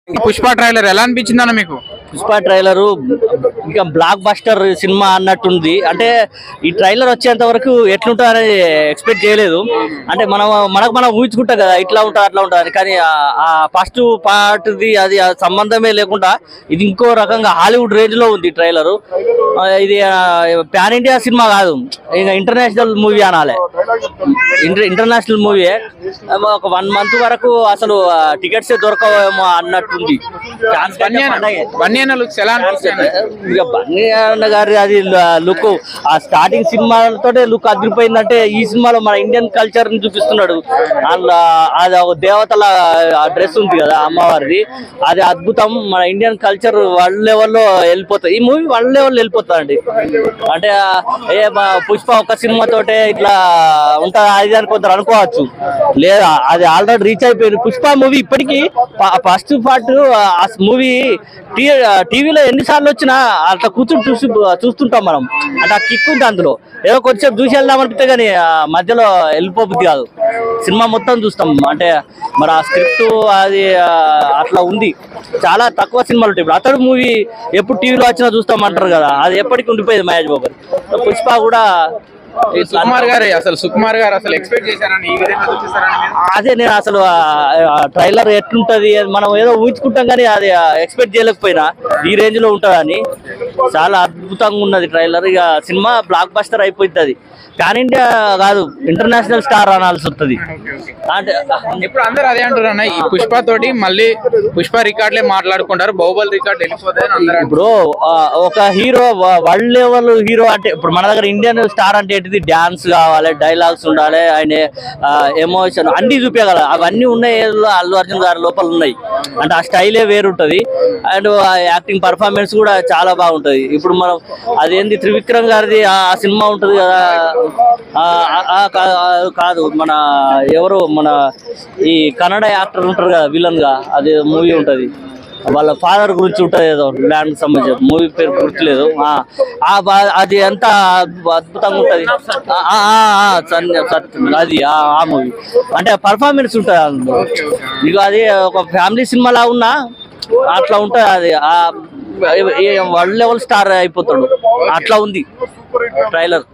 Pushpa trailer ఎలా అనిపించింది అన్న మీకు? పుష్ప ట్రైలరు ఇంకా బ్లాక్ బస్టర్ సినిమా అన్నట్టుంది. అంటే ఈ ట్రైలర్ వచ్చేంత వరకు ఎట్లుంటుందని ఎక్స్పెక్ట్ చేయలేదు. అంటే మనం ఊహించుకుంటాం కదా ఇట్లా ఉంటుంది అట్లా ఉంటుంది, కానీ ఆ ఫస్ట్ పార్ట్ది అది సంబంధమే లేకుండా ఇది ఇంకో రకంగా హాలీవుడ్ రేంజ్ లో ఉంది ట్రైలరు. ఇది పాన్ ఇండియా సినిమా కాదు, ఇంకా ఇంటర్నేషనల్ మూవీ అనాలి. International movie. ఒక 1 month వరకు అసలు టికెట్స్ దొరకవేమో అన్నట్టుంది. బన్నీ గారి అది లుక్, ఆ స్టార్టింగ్ సినిమాలతో లుక్ అదిరిపోయిందంటే ఈ సినిమాలో మన ఇండియన్ కల్చర్ ని చూపిస్తున్నాడు. అది ఒక దేవతల డ్రెస్ ఉంది కదా అమ్మవారిది, అది అద్భుతం. మన ఇండియన్ కల్చర్ వరల్డ్ లెవెల్లో వెళ్ళిపోతుంది. ఈ మూవీ వరల్డ్ లెవెల్లో వెళ్ళిపోతుంది అండి. అంటే పుష్ప ఒక సినిమాతోటే ఇట్లా ఉంటుంది అది అని కొందరు అనుకోవచ్చు, లేదా అది ఆల్రెడీ రీచ్ అయిపోయింది. పుష్ప మూవీ ఇప్పటికీ ఫస్ట్ పార్ట్ ఆ మూవీ టీవీలో ఎన్నిసార్లు వచ్చినా అట్లా కూర్చుని చూస్తుంటాం మనం. అంటే ఆ కిక్ ఉంది అందులో. ఏదో కొంచెం చూసి వెళ్దామనిపిస్తే కానీ మధ్యలో వెళ్ళిపోబుద్ది కాదు. సినిమా మొత్తం చూస్తాం. అంటే మరి ఆ స్క్రిప్ట్ అది అట్లా ఉంది. చాలా తక్కువ సినిమాలు ఉంటాయి. ఇప్పుడు అతడు మూవీ ఎప్పుడు టీవీలో వచ్చినా చూస్తామంటారు కదా, అది ఎప్పటికీ ఉండిపోయింది మహేష్ బాబు. పుష్ప కూడా సుకుమార్ గారు అసలు ఎక్స్పెక్ట్ చేశారని అదే నేను అసలు ట్రైలర్ ఎట్లుంటది మనం ఏదో ఊహించుకుంటాం కానీ అది ఎక్స్పెక్ట్ చేయలేకపోయినా ఈ రేంజ్ లో ఉంటదని. చాలా అద్భుతంగా ఉన్నది ట్రైలర్. ఇక సినిమా బ్లాక్ బస్టర్ అయిపోతుంది. పాన్ ఇండియా కాదు, ఇంటర్నేషనల్ స్టార్ అనాల్సి వస్తుంది. అంటే ఇప్పుడు అందరు అదే అంటారు అన్న, ఈ పుష్ప తోటి మళ్ళీ పుష్ప రికార్డులే మాట్లాడుకుంటారు, బాహుబలి రికార్డు వెళ్ళిపోతాయి. ఇప్పుడు ఒక హీరో వరల్డ్ లెవెల్ హీరో అంటే ఇప్పుడు మన దగ్గర ఇండియన్ స్టార్ అంటే ఏంటిది, డాన్స్ కావాలి, డైలాగ్స్ ఉండాలి, ఆయన ఎమోషన్ అన్ని చూపించగల అవన్నీ ఉన్నాయి. అల్లు అర్జున్ గారి లోపల ఉన్నాయి. అంటే ఆ స్టైలే వేరుంటది. అండ్ యాక్టింగ్ పర్ఫార్మెన్స్ కూడా చాలా బాగుంటది. ఇప్పుడు మనం అదేంది త్రివిక్రమ్ గారిది ఆ సినిమా ఉంటది కదా, కాదు మన ఎవరు మన ఈ కన్నడ యాక్టర్ ఉంటారు కదా విలన్ గా, అది మూవీ ఉంటది. వాళ్ళ ఫాదర్ గురించి ఉంటది, ఏదో ల్యాండ్ సంబంధించిన మూవీ పేరు గుర్తులేదు. అది ఎంత అద్భుతంగా ఉంటది. అది ఆ మూవీ అంటే పర్ఫార్మెన్స్ ఉంటది అందులో. ఇక అది ఒక ఫ్యామిలీ సినిమా లా ఉన్నా అట్లా ఉంటది. అది వరల్డ్ లెవెల్ స్టార్ అయిపోతాడు. అట్లా ఉంది ట్రైలర్.